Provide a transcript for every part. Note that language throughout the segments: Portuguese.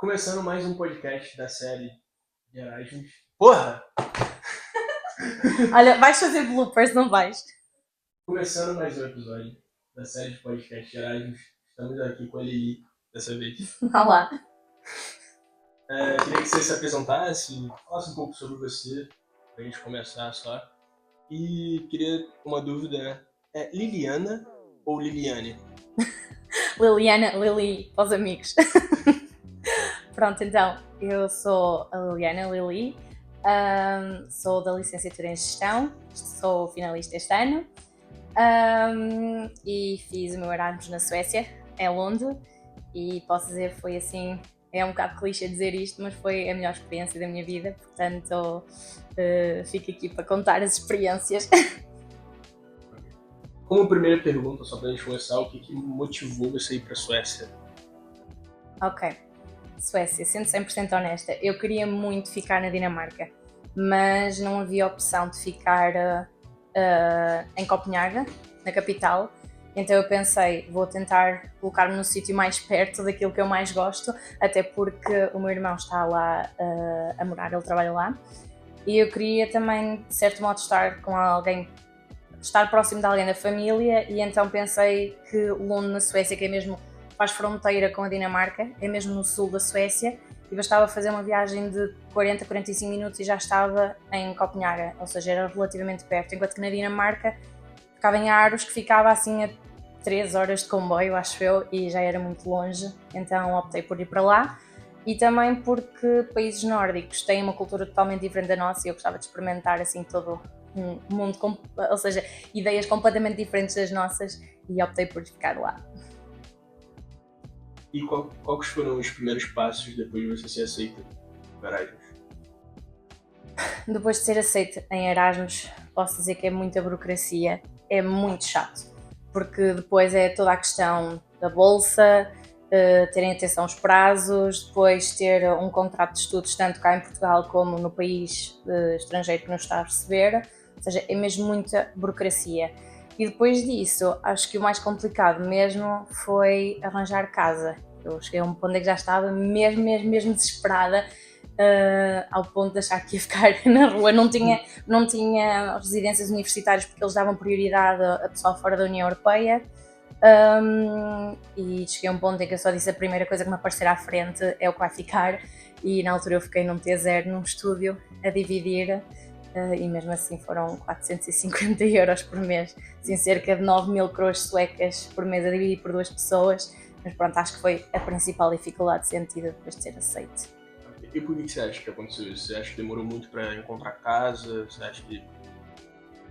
Começando mais um podcast da série de Erasmus. Porra! Olha, vais fazer bloopers, não vais? Começando mais um episódio da série de podcast de Erasmus. Estamos aqui com a Lili, dessa vez. Olá. Queria que você se apresentasse, falasse um pouco sobre você, pra gente começar só. E queria uma dúvida, né? É Liliana ou Liliane? Liliana, Lili, para os amigos. Pronto, então, eu sou a Liliana, Lili, sou da licenciatura em Gestão, sou finalista este ano e fiz o meu Erasmus na Suécia, em Londres, e posso dizer foi assim, é um bocado clichê dizer isto, mas foi a melhor experiência da minha vida, portanto fico aqui para contar as experiências. Como primeira pergunta, só pra gente começar, o que motivou você a ir pra Suécia? Ok. Suécia, sendo 100% honesta, eu queria muito ficar na Dinamarca, mas não havia opção de ficar em Copenhaga, na capital, então eu pensei, vou tentar colocar-me no sítio mais perto daquilo que eu mais gosto, até porque o meu irmão está lá a morar, ele trabalha lá, e eu queria também, de certo modo, estar com alguém, estar próximo de alguém da família, e então pensei que Lund, na Suécia, que é mesmo faz fronteira com a Dinamarca, é mesmo no sul da Suécia, e bastava fazer uma viagem de 40-45 minutos e já estava em Copenhaga, ou seja, era relativamente perto, enquanto que na Dinamarca ficava em Aarhus, que ficava assim a 3 horas de comboio, acho eu, e já era muito longe, então optei por ir para lá. E também porque países nórdicos têm uma cultura totalmente diferente da nossa e eu gostava de experimentar assim todo um mundo, ou seja, ideias completamente diferentes das nossas, e optei por ficar lá. E quais foram os primeiros passos depois de você ser aceita no Erasmus? Depois de ser aceita em Erasmus, posso dizer que é muita burocracia, é muito chato, porque depois é toda a questão da bolsa, terem atenção aos prazos, depois ter um contrato de estudos tanto cá em Portugal como no país estrangeiro que nos está a receber, ou seja, é mesmo muita burocracia. E depois disso, acho que o mais complicado mesmo foi arranjar casa. Eu cheguei a um ponto em que já estava mesmo desesperada, ao ponto de achar que ia ficar na rua. Não tinha residências universitárias porque eles davam prioridade a pessoal fora da União Europeia. E cheguei a um ponto em que eu só disse a primeira coisa que me aparecer à frente é o que vai ficar, e na altura eu fiquei num T0 num estúdio a dividir, e mesmo assim foram 450 euros por mês, assim, cerca de 9.000 coroas suecas por mês a dividir por duas pessoas, mas pronto, acho que foi a principal dificuldade sentida depois de ser aceito. E por que você acha que aconteceu isso? Você acha que demorou muito para encontrar casa? Você acha que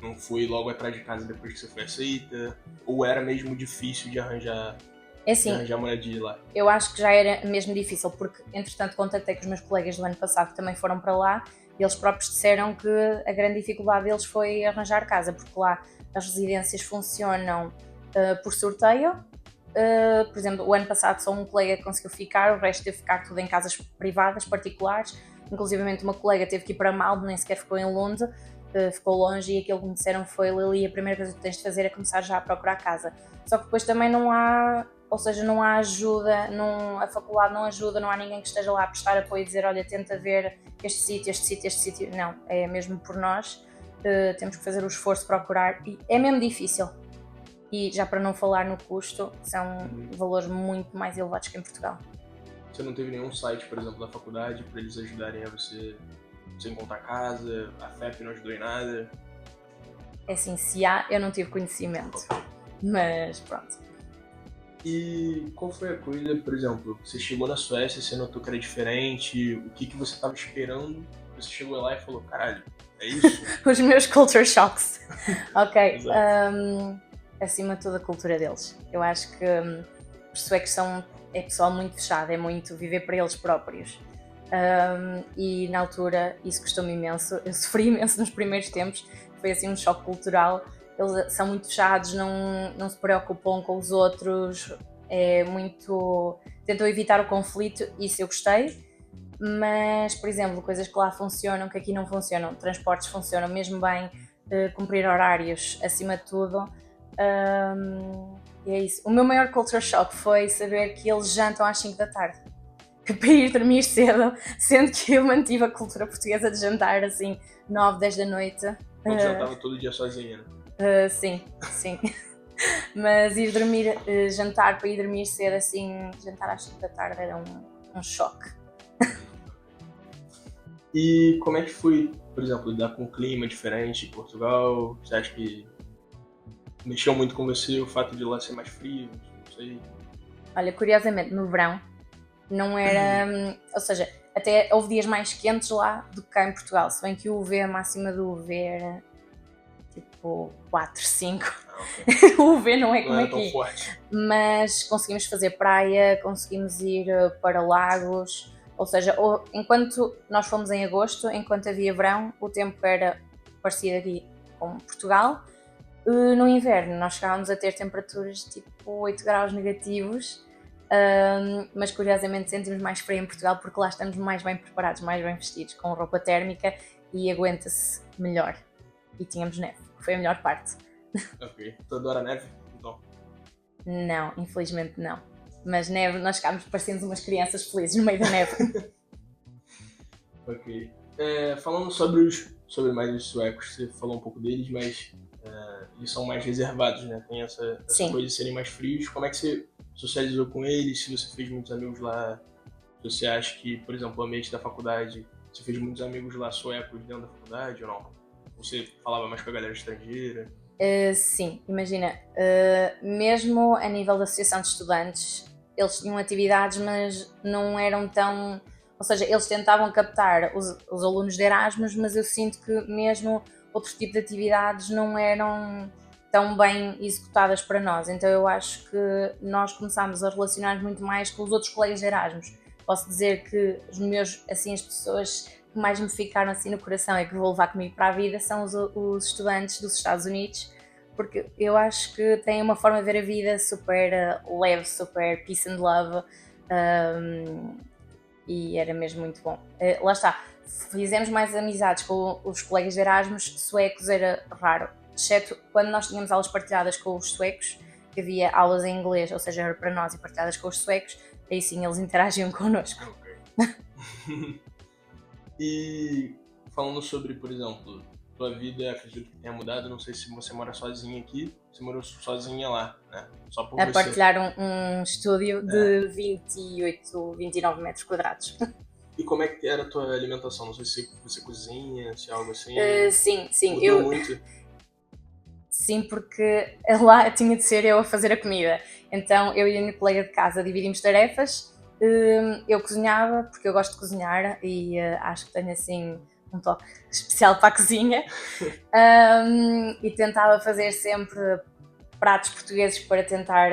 não foi logo atrás de casa depois que você foi aceita? Ou era mesmo difícil de arranjar, moradia lá? Eu acho que já era mesmo difícil, porque entretanto contactei com os meus colegas do ano passado que também foram para lá, e eles próprios disseram que a grande dificuldade deles foi arranjar casa, porque lá as residências funcionam por sorteio. Por exemplo, o ano passado só um colega conseguiu ficar, o resto teve que ficar tudo em casas privadas, particulares. Inclusivamente uma colega teve que ir para Malmo, nem sequer ficou em Londres, ficou longe, e aquilo que me disseram foi: Lili, a primeira coisa que tens de fazer é começar já a procurar casa. Só que depois também não há, ou seja, não há ajuda, a faculdade não ajuda, não há ninguém que esteja lá a prestar apoio e dizer: olha, tenta ver este sítio. Não, é mesmo por nós, temos que fazer o esforço de procurar, e é mesmo difícil. E já para não falar no custo, são valores muito mais elevados que em Portugal. Você não teve nenhum site, por exemplo, da faculdade para eles ajudarem a você encontrar casa? A FEP não ajudou em nada? É assim, se há, eu não tive conhecimento, mas pronto. E qual foi a coisa, por exemplo, você chegou na Suécia, você notou que era diferente, o que você estava esperando? Você chegou lá e falou: caralho, é isso? Os meus culture shocks. Ok. Exato. Acima de tudo, a cultura deles. Eu acho que os suecos é pessoal muito fechado, é muito viver para eles próprios. E na altura isso custou-me imenso. Eu sofri imenso nos primeiros tempos, foi assim um choque cultural. Eles são muito fechados, não se preocupam com os outros, tentam evitar o conflito, isso eu gostei. Mas, por exemplo, coisas que lá funcionam, que aqui não funcionam, transportes funcionam mesmo bem, cumprir horários acima de tudo. E é isso. O meu maior culture shock foi saber que eles jantam às 5 da tarde. para ir dormir cedo, sendo que eu mantive a cultura portuguesa de jantar assim 9, 10 da noite. Ou tu jantava todo dia sozinha, né? Sim. Mas ir dormir, jantar para ir dormir cedo assim, jantar às 5 da tarde era um choque. E como é que foi, por exemplo, lidar com um clima diferente em Portugal? Você acha que mexeu muito com você o fato de lá ser mais frio? Não sei. Olha, curiosamente, no verão não era... Ou seja, até houve dias mais quentes lá do que cá em Portugal. Se bem que o UV, a máxima do UV era tipo 4, 5. Okay. O UV não é como não é aqui. tão forte. Mas conseguimos fazer praia, conseguimos ir para lagos. Ou seja, enquanto nós fomos em agosto, enquanto havia verão, o tempo era parecido aqui com Portugal. No inverno nós chegávamos a ter temperaturas tipo 8 graus negativos, mas curiosamente sentimos mais frio em Portugal porque lá estamos mais bem preparados, mais bem vestidos, com roupa térmica e aguenta-se melhor. E tínhamos neve, que foi a melhor parte. Ok. Tu adora neve? Então. Não, infelizmente não. Mas neve, nós ficámos parecendo umas crianças felizes no meio da neve. Ok. Falando sobre mais os suecos, você falou um pouco deles, mas eles são mais reservados, né? Tem essa coisa de serem mais frios. Como é que você socializou com eles? Se você fez muitos amigos lá, se você acha que, por exemplo, o ambiente da faculdade, você fez muitos amigos lá suecos dentro da faculdade ou não? Você falava mais com a galera estrangeira? Sim, imagina, mesmo a nível da associação de estudantes, eles tinham atividades, mas não eram tão... Ou seja, eles tentavam captar os alunos de Erasmus, mas eu sinto que mesmo outro tipo de atividades não eram tão bem executadas para nós. Então eu acho que nós começámos a relacionar muito mais com os outros colegas de Erasmus. Posso dizer que os meus, assim, as pessoas que mais me ficaram assim no coração e que vou levar comigo para a vida são os estudantes dos Estados Unidos, porque eu acho que têm uma forma de ver a vida super leve, super peace and love, e era mesmo muito bom. Lá está, fizemos mais amizades com os colegas de Erasmus, suecos era raro, exceto quando nós tínhamos aulas partilhadas com os suecos, que havia aulas em inglês, ou seja, era para nós e partilhadas com os suecos, aí sim eles interagiam connosco. Okay. E falando sobre, por exemplo, tua vida, acredito que tenha mudado, não sei se você mora sozinha aqui, você morou sozinha lá, né? Só por você. Partilhar um estúdio de 28, 29 metros quadrados. E como é que era a tua alimentação? Não sei se você cozinha, se é algo assim. Sim. Mudou muito? Sim, porque lá tinha de ser eu a fazer a comida. Então eu e a minha colega de casa dividimos tarefas. Eu cozinhava, porque eu gosto de cozinhar e acho que tenho assim um toque especial para a cozinha. E tentava fazer sempre pratos portugueses para tentar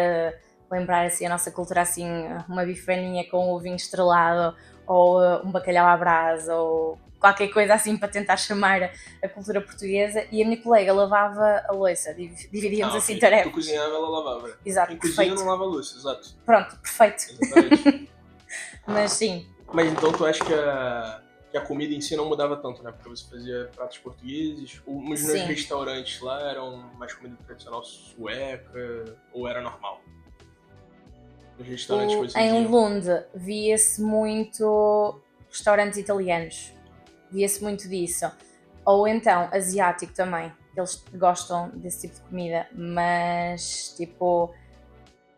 lembrar assim a nossa cultura, assim uma bifaninha com ovinho estrelado ou um bacalhau à brasa ou qualquer coisa assim para tentar chamar a cultura portuguesa. E a minha colega lavava a louça, dividíamos okay. assim tarefas. Tu cozinhava, ela lavava. Exato, quem perfeito. Cozinha não lava a louça, exato. Pronto, perfeito. Exatamente. Mas sim. Mas então tu acha que a comida em si não mudava tanto, né? Porque você fazia pratos portugueses, os meus restaurantes lá eram mais comida tradicional sueca, ou era normal? Os restaurantes que vocês em iam? Lund via-se muito restaurantes italianos, via-se muito disso. Ou então asiático também, eles gostam desse tipo de comida, mas tipo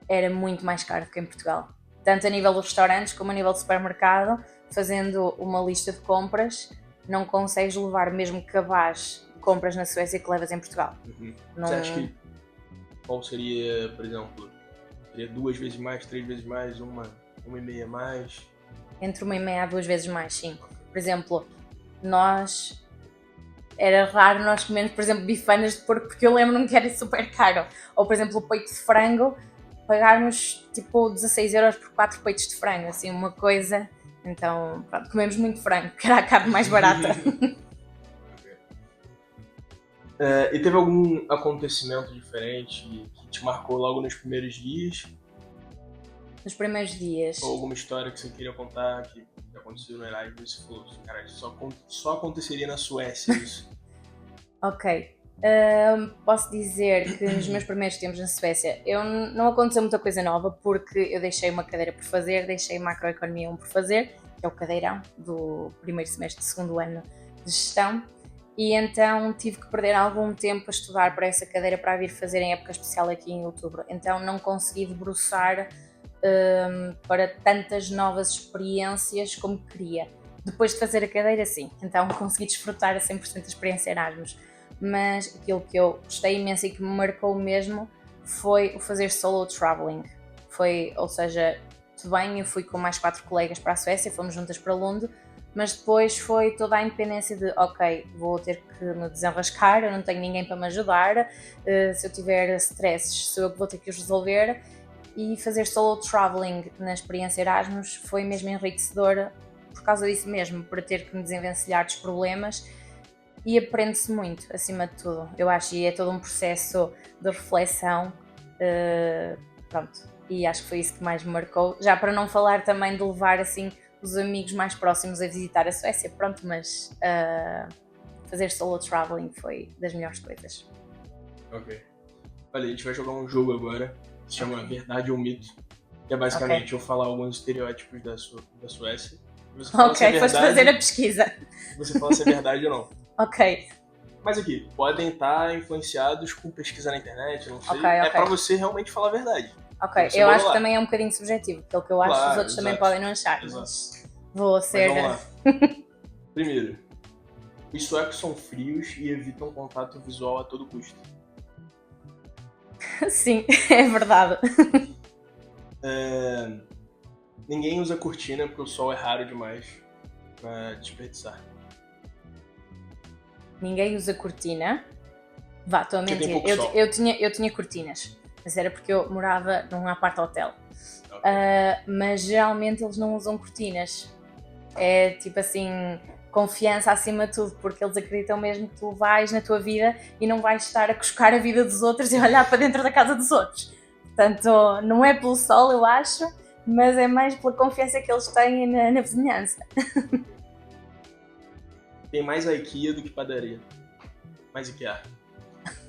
era muito mais caro do que em Portugal. Tanto a nível dos restaurantes como a nível do supermercado, fazendo uma lista de compras, não consegues levar mesmo cabaz de compras na Suécia que levas em Portugal. Uhum. Não... Você acha que qual seria, por exemplo, seria 2 vezes mais, 3 vezes mais, uma e meia mais? Entre 1,5 a 2 vezes mais, sim. Por exemplo, nós... Era raro nós comermos, por exemplo, bifanas de porco, porque eu lembro-me que era super caro. Ou, por exemplo, o peito de frango, pagarmos tipo 16 euros por 4 peitos de frango, assim, uma coisa. Então, pronto, comemos muito frango, que era a carne mais barata. E teve algum acontecimento diferente que te marcou logo nos primeiros dias? Nos primeiros dias. Ou alguma história que você queria contar que aconteceu no Erasmus e você falou, cara, só aconteceria na Suécia isso? Ok. Posso dizer que nos meus primeiros tempos na Suécia não aconteceu muita coisa nova, porque eu deixei uma cadeira por fazer, deixei macroeconomia 1 por fazer, que é o cadeirão do primeiro semestre de segundo ano de gestão, e então tive que perder algum tempo a estudar para essa cadeira para a vir fazer em época especial aqui em outubro, então não consegui debruçar para tantas novas experiências como queria. Depois de fazer a cadeira, sim, então consegui desfrutar a 100% da experiência Erasmus. Mas aquilo que eu gostei imenso e que me marcou mesmo foi o fazer solo traveling. Ou seja, tudo bem, eu fui com mais 4 colegas para a Suécia, fomos juntas para Lund, mas depois foi toda a independência de, ok, vou ter que me desenrascar, eu não tenho ninguém para me ajudar, se eu tiver stresses, sou eu que vou ter que os resolver, e fazer solo traveling na experiência Erasmus foi mesmo enriquecedora por causa disso mesmo, para ter que me desenvencilhar dos problemas. E aprende-se muito, acima de tudo, eu acho, e é todo um processo de reflexão, pronto, e acho que foi isso que mais me marcou, já para não falar também de levar, assim, os amigos mais próximos a visitar a Suécia, pronto, mas fazer solo traveling foi das melhores coisas. Ok. Olha, a gente vai jogar um jogo agora, que se chama Verdade ou Mito, que é basicamente eu falar alguns estereótipos da Suécia. Você fala se é verdade, foste fazer a pesquisa. Você fala se é verdade ou não. Ok. Mas aqui, podem estar influenciados com pesquisa na internet, não sei. Ok. É pra você realmente falar a verdade. Ok, eu acho que também é um bocadinho subjetivo, pelo que eu acho, os outros também podem não achar. Mas vou ser. Mas vamos lá. Primeiro, os suecos são frios e evitam contato visual a todo custo. Sim, é verdade. Ninguém usa cortina porque o sol é raro demais pra desperdiçar. Ninguém usa cortina. Vá, estou a mentir. Eu tinha cortinas, mas era porque eu morava num apart-hotel. Okay. Mas geralmente eles não usam cortinas. É tipo assim, confiança acima de tudo, porque eles acreditam mesmo que tu vais na tua vida e não vais estar a cuscar a vida dos outros e olhar para dentro da casa dos outros. Portanto, não é pelo sol, eu acho, mas é mais pela confiança que eles têm na vizinhança. Tem mais IKEA do que padaria. Mais IKEA.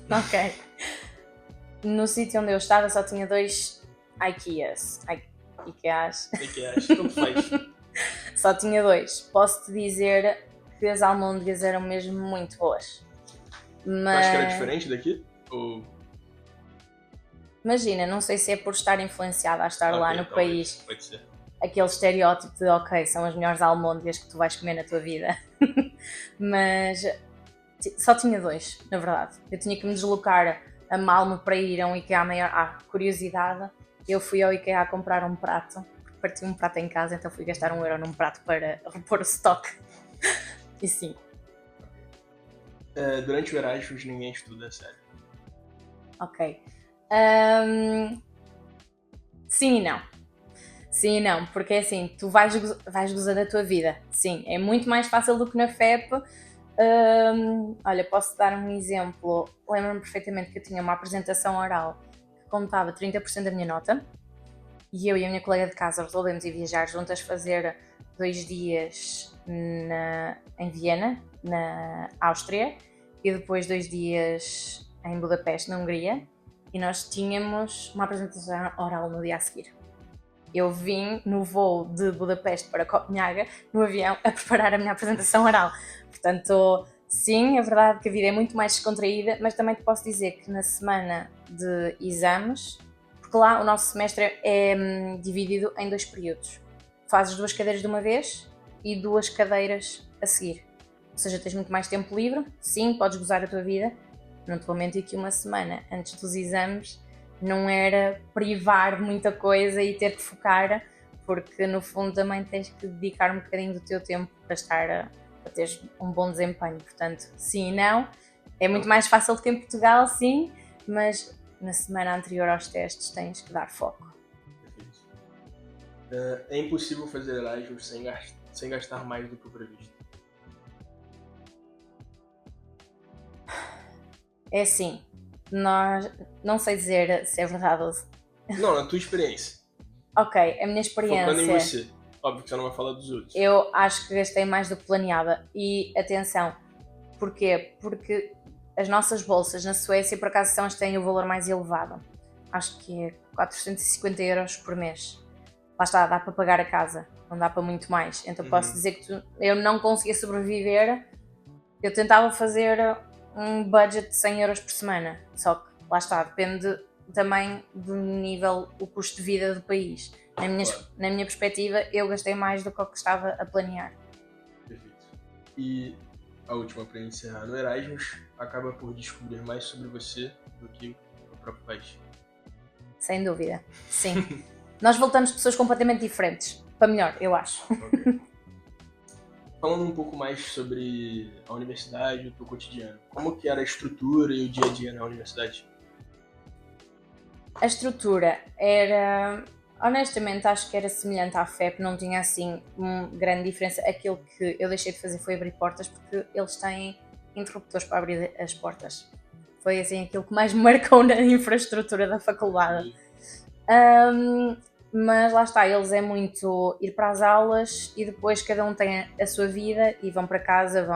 Ok. No sítio onde eu estava só tinha 2 IKEAs. IKEAs, tanto faz. Só tinha 2. Posso-te dizer que as almôndegas eram mesmo muito boas. Mas... Acho que era diferente daqui? Ou... Imagina, não sei se é por estar influenciada a estar lá no país. Pode ser. Aquele estereótipo de, ok, são as melhores almôndegas que tu vais comer na tua vida. Mas só tinha 2, na verdade. Eu tinha que me deslocar a Malmö para ir a um IKEA maior. Curiosidade, eu fui ao IKEA comprar um prato, porque parti um prato em casa, então fui gastar €1 num prato para repor o estoque. E sim. Durante o Erasmus ninguém estuda, sério. Ok. Sim e não. Sim e não, porque assim, tu vais gozando a tua vida. Sim, é muito mais fácil do que na FEP. Olha, posso dar um exemplo. Lembro-me perfeitamente que eu tinha uma apresentação oral que contava 30% da minha nota e eu e a minha colega de casa resolvemos ir viajar juntas, fazer 2 dias em Viena, na Áustria, e depois 2 dias em Budapeste, na Hungria, e nós tínhamos uma apresentação oral no dia a seguir. Eu vim no voo de Budapeste para Copenhaga, no avião, a preparar a minha apresentação oral. Portanto, sim, é verdade que a vida é muito mais descontraída, mas também te posso dizer que na semana de exames, porque lá o nosso semestre é dividido em 2 períodos. Fazes 2 cadeiras de uma vez e 2 cadeiras a seguir. Ou seja, tens muito mais tempo livre, sim, podes gozar a tua vida. Não te vou mentir que uma semana antes dos exames não era privar de muita coisa e ter que focar, porque no fundo também tens que dedicar um bocadinho do teu tempo para teres um bom desempenho. Portanto, sim e não. É muito mais fácil do que em Portugal, sim, mas na semana anterior aos testes tens que dar foco. Perfeito. É impossível fazer Erasmus sem gastar mais do que o previsto. É assim, não sei dizer se é verdade ou se... Não, na tua experiência. Ok, a minha experiência... Focando em você. Óbvio que você não vai falar dos outros. Eu acho que gastei mais do que planeava. E atenção, porquê? Porque as nossas bolsas na Suécia, por acaso, são as que têm o valor mais elevado. Acho que é 450 euros por mês. Lá está, dá para pagar a casa, não dá para muito mais. Então posso dizer que eu não conseguia sobreviver. Eu tentava fazer um budget de 100 euros por semana, só que lá está, depende também do nível, o custo de vida do país. Na minha perspectiva, eu gastei mais do que o que estava a planear. Perfeito. E a última para encerrar, no Erasmus acaba por descobrir mais sobre você do que o próprio país. Sem dúvida, sim. Nós voltamos pessoas completamente diferentes, para melhor, eu acho. Okay. Falando um pouco mais sobre a universidade e o teu cotidiano, como que era a estrutura e o dia a dia na universidade? A estrutura era, honestamente, acho que era semelhante à FEP, não tinha assim uma grande diferença. Aquilo que eu deixei de fazer foi abrir portas, porque eles têm interruptores para abrir as portas. Foi assim aquilo que mais me marcou na infraestrutura da faculdade. Mas lá está, eles é muito ir para as aulas e depois cada um tem a sua vida e vão para casa,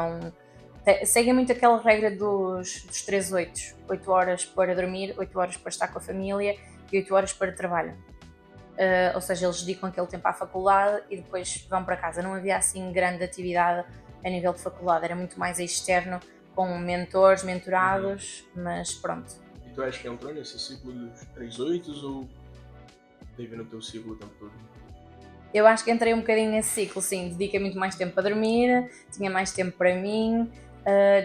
seguem muito aquela regra dos 3/8, 8 horas para dormir, 8 horas para estar com a família e 8 horas para trabalho. Ou seja, eles dedicam aquele tempo à faculdade e depois vão para casa. Não havia assim grande atividade a nível de faculdade, era muito mais externo, com mentores, mentorados, mas pronto. E tu acha que entrou nesse ciclo dos 3/8 ou teve no teu ciclo o tempo todo? Eu acho que entrei um bocadinho nesse ciclo, sim, dediquei muito mais tempo para dormir, tinha mais tempo para mim,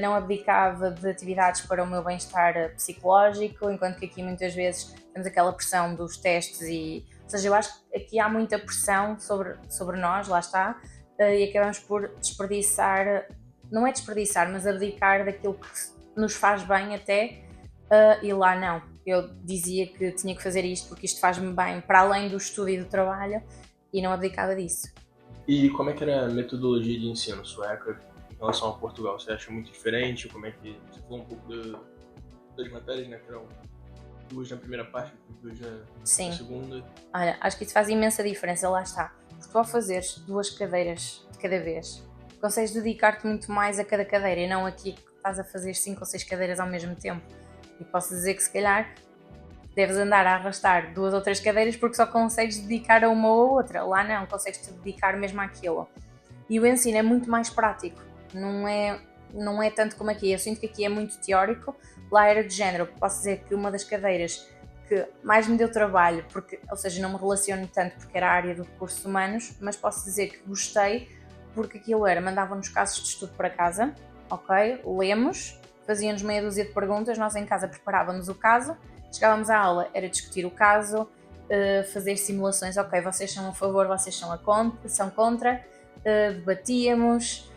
não abdicava de atividades para o meu bem-estar psicológico, enquanto que aqui muitas vezes temos aquela pressão dos testes ou seja, eu acho que aqui há muita pressão sobre nós, lá está, e acabamos por desperdiçar, não é desperdiçar, mas abdicar daquilo que nos faz bem até, e lá não. Eu dizia que tinha que fazer isto porque isto faz-me bem para além do estudo e do trabalho e não abdicava disso. E como é que era a metodologia de ensino sueca em relação a Portugal? Você acha muito diferente? Como é que você falou um pouco das matérias, né? Que eram 2 na primeira parte, 2 na segunda. Olha, acho que isso faz imensa diferença, lá está. Porque tu ao fazeres 2 cadeiras de cada vez, consegues dedicar-te muito mais a cada cadeira e não aqui que estás a fazer 5 ou 6 cadeiras ao mesmo tempo. E posso dizer que se calhar deves andar a arrastar 2 ou 3 cadeiras porque só consegues dedicar a uma ou outra. Lá não, consegues-te dedicar mesmo àquilo. E o ensino é muito mais prático, não é tanto como aqui. Eu sinto que aqui é muito teórico, lá era de género. Posso dizer que uma das cadeiras que mais me deu trabalho, ou seja, não me relaciono tanto porque era a área do recursos humanos, mas posso dizer que gostei porque aquilo era, mandavam-nos casos de estudo para casa, ok, lemos, faziam-nos meia dúzia de perguntas, nós em casa preparávamos o caso, chegávamos à aula, era discutir o caso, fazer simulações, ok, vocês são a favor, vocês são contra, debatíamos,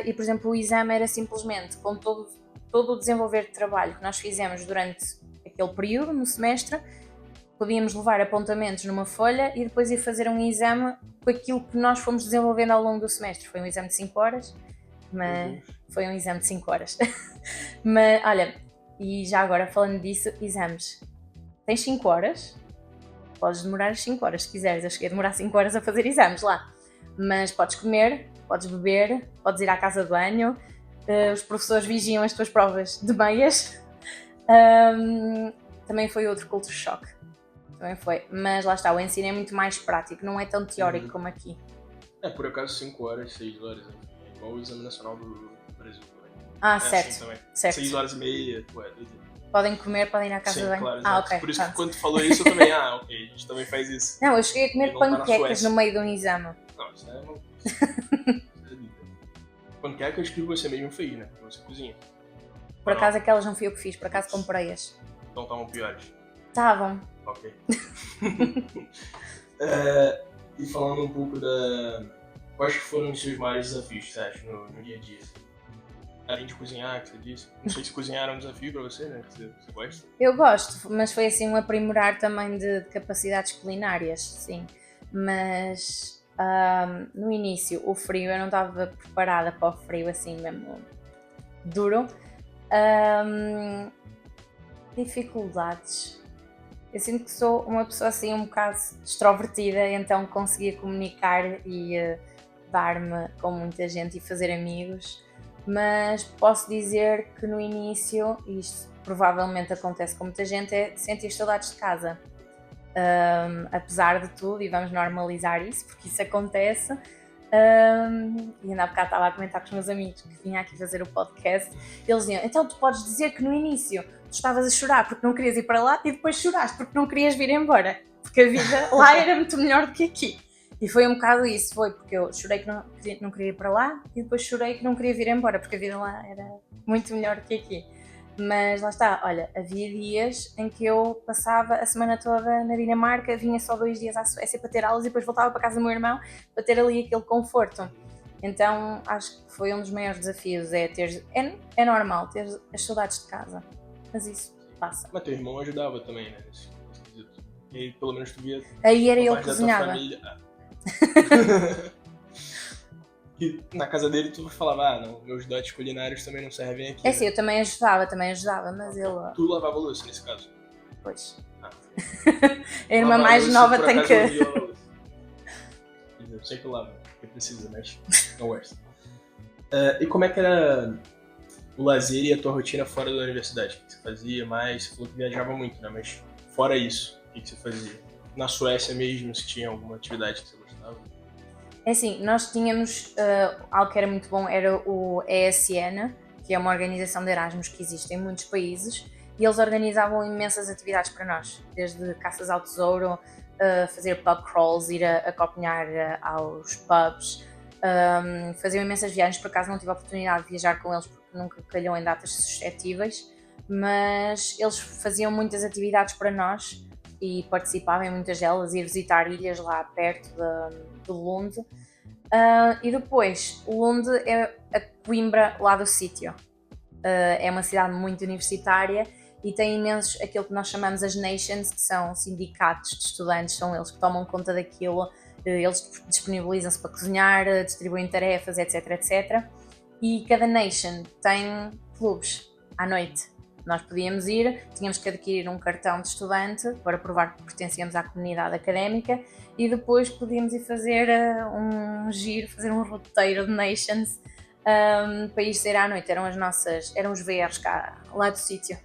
e por exemplo o exame era simplesmente com todo o desenvolver de trabalho que nós fizemos durante aquele período, no semestre, podíamos levar apontamentos numa folha e depois ir fazer um exame com aquilo que nós fomos desenvolvendo ao longo do semestre. Foi um exame de 5 horas, mas foi um exame de 5 horas. Mas olha, e já agora falando disso, exames. Tens 5 horas, podes demorar as 5 horas se quiseres. Eu cheguei a demorar 5 horas a fazer exames lá. Mas podes comer, podes beber, podes ir à casa de banho, os professores vigiam as tuas provas de meias. Também foi outro culture shock. Também foi. Mas lá está, o ensino é muito mais prático, não é tão teórico como aqui. Por acaso 5 horas, 6 horas, é igual o exame nacional do Brasil também. Certo. Assim também. Certo. 6 horas e meia, Podem comer, podem ir à casa de banho. Claro, ok. Por isso que quando tu falou isso, eu também, ok, a gente também faz isso. Não, eu cheguei a comer panquecas no meio de um exame. Não, isso é uma panquecas que você mesmo fez, né? Que você cozinha. Por acaso aquelas não fui eu que fiz, por acaso comprei-as. Então estavam piores? Estavam. Ok. E falando um pouco quais foram os seus maiores desafios, você acha, no dia a dia? Além de cozinhar, que você disse. Não sei se cozinhar é um desafio para você, né? Que você gosta. Eu gosto, mas foi assim um aprimorar também de capacidades culinárias, sim. Mas no início, o frio, eu não estava preparada para o frio assim mesmo duro. Dificuldades. Eu sinto que sou uma pessoa assim um bocado extrovertida, então conseguia comunicar e dar-me com muita gente e fazer amigos. mas posso dizer que no início, e isto provavelmente acontece com muita gente, é sentir saudades de casa. Apesar de tudo, e vamos normalizar isso, porque isso acontece. E ainda há bocado estava a comentar com os meus amigos que vinha aqui fazer o podcast. Eles diziam: então tu podes dizer que no início tu estavas a chorar porque não querias ir para lá e depois choraste porque não querias vir embora, porque a vida lá era muito melhor do que aqui. E foi um bocado isso, foi porque eu chorei que não queria ir para lá e depois chorei que não queria vir embora, porque a vida lá era muito melhor do que aqui. Mas lá está, olha, havia dias em que eu passava a semana toda na Dinamarca, vinha só 2 dias à Suécia para ter aulas e depois voltava para casa do meu irmão para ter ali aquele conforto. Então acho que foi um dos maiores desafios, é normal ter as saudades de casa, mas isso passa. Mas teu irmão ajudava também, né? E pelo menos tu via aí era ele parte que da tua cozinhava. família. E na casa dele tu falava, não, meus dotes culinários também não servem aqui. É sim, eu também ajudava, mas ele... Tu lavava louça nesse caso? Pois. Ah. A irmã mais nova tem que... Eu sempre lavo, porque precisa, mas não gosto. E como é que era o lazer e a tua rotina fora da universidade? O que você fazia mais? Você falou que viajava muito, né? Mas fora isso, o que você fazia? Na Suécia mesmo, se tinha alguma atividade que você gostava? É assim, nós tínhamos algo que era muito bom, era o ESN, que é uma organização de Erasmus que existe em muitos países, e eles organizavam imensas atividades para nós, desde caças ao tesouro, fazer pub crawls, ir a Copenhague aos pubs, faziam imensas viagens. Por acaso não tive a oportunidade de viajar com eles porque nunca calhou em datas suscetíveis, mas eles faziam muitas atividades para nós e participavam em muitas delas, ir visitar ilhas lá perto de Lund. E depois, Lund é a Coimbra lá do sítio. É uma cidade muito universitária e tem imensos, aquilo que nós chamamos as nations, que são sindicatos de estudantes, são eles que tomam conta daquilo, eles disponibilizam-se para cozinhar, distribuem tarefas, etc, etc. E cada nation tem clubes à noite. Nós podíamos ir, tínhamos que adquirir um cartão de estudante para provar que pertencíamos à comunidade académica e depois podíamos ir fazer um giro, fazer um roteiro de nations para ir sair à noite. Eram os VRs cá, lá do sítio.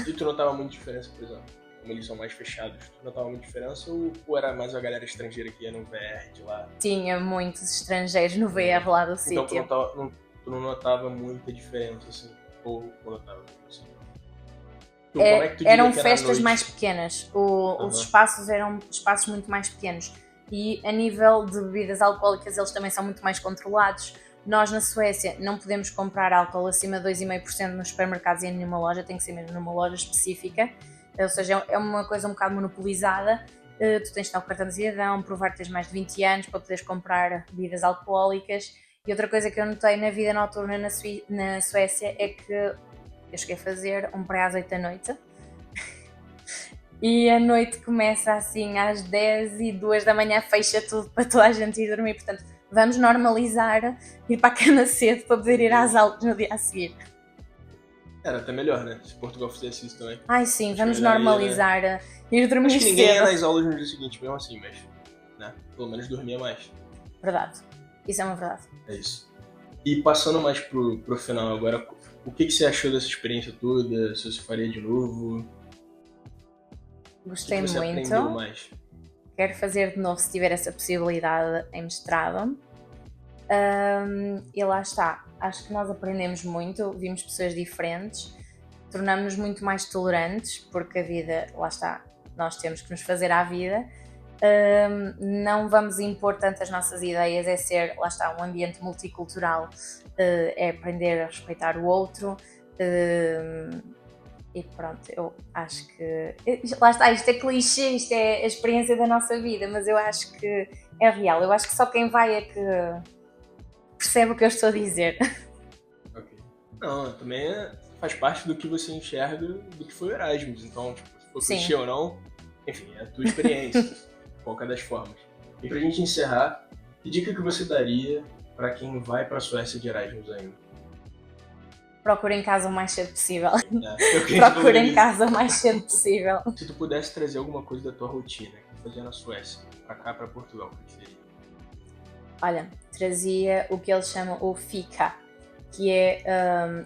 E tu notava muita diferença, por exemplo? Como eles são mais fechados, tu notava muita diferença ou era mais a galera estrangeira que ia no VR de lá? Tinha muitos estrangeiros no VR lá do então, sítio. Então tu não notava muita diferença, assim? Ou notava? Assim? Eram festas mais pequenas, os espaços eram espaços muito mais pequenos e a nível de bebidas alcoólicas eles também são muito mais controlados. Nós na Suécia não podemos comprar álcool acima de 2,5% nos supermercados e em nenhuma loja, tem que ser mesmo numa loja específica, ou seja, é uma coisa um bocado monopolizada. Tu tens de dar o cartão de cidadão, provar que tens mais de 20 anos para poderes comprar bebidas alcoólicas. E outra coisa que eu notei na vida noturna na Suécia é que eu cheguei a fazer um pré às 8 da noite e a noite começa assim às 10 e 2 da manhã, fecha tudo para toda a gente ir dormir. Portanto, vamos normalizar ir para a cama cedo para poder ir às aulas no dia a seguir. Era até melhor, né? Se Portugal fizesse isso também. Ai sim, vamos normalizar ir dormir cedo. Acho que ninguém ia nas aulas no dia seguinte mesmo assim, mas né? Pelo menos dormia mais. Verdade, isso é uma verdade. É isso. E passando mais pro final agora, o que você achou dessa experiência toda? Se você faria de novo? Gostei muito. Aprendeu mais? Quero fazer de novo se tiver essa possibilidade em mestrado. E lá está. Acho que nós aprendemos muito, vimos pessoas diferentes, tornamos-nos muito mais tolerantes, porque a vida, lá está, nós temos que nos fazer à vida. Não vamos impor tanto as nossas ideias, é ser, lá está, um ambiente multicultural, é aprender a respeitar o outro. E pronto, eu acho que... Lá está, isto é clichê, isto é a experiência da nossa vida, mas eu acho que é real. Eu acho que só quem vai é que percebe o que eu estou a dizer. Ok. Não, também faz parte do que você enxerga do que foi o Erasmus. Então, tipo, se for clichê ou não, enfim, é a tua experiência, qualquer das formas. E pra gente encerrar, que dica que você daria para quem vai pra Suécia de Erasmus ainda? Procurem casa o mais cedo possível. Procurem casa o mais cedo possível. Se tu pudesse trazer alguma coisa da tua rotina que tu fazia na Suécia, pra cá, pra Portugal, o que seria? Olha, trazia o que eles chamam o fika, que é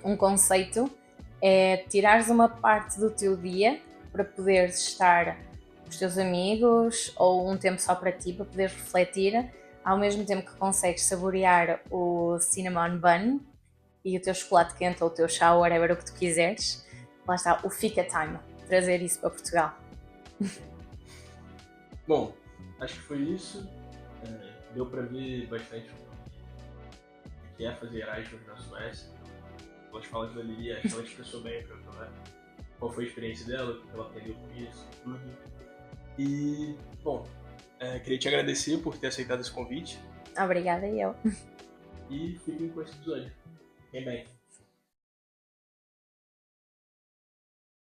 um conceito, é tirares uma parte do teu dia para poderes estar com os teus amigos ou um tempo só para ti, para poderes refletir, ao mesmo tempo que consegues saborear o cinnamon bun e o teu chocolate quente ou o teu chá, ou whatever o que tu quiseres. Lá está, o Fika Time, trazer isso para Portugal. Bom, acho que foi isso. Deu para ver bastante o que é fazer Erasmus na Suécia. Pelas falas da Lili, acho que ela expressou bem para falar qual foi a experiência dela, o que ela aprendeu com isso, tudo. E, bom, queria te agradecer por ter aceitado esse convite. Obrigada, e eu. E fiquem com esse episódio. Fiquem bem.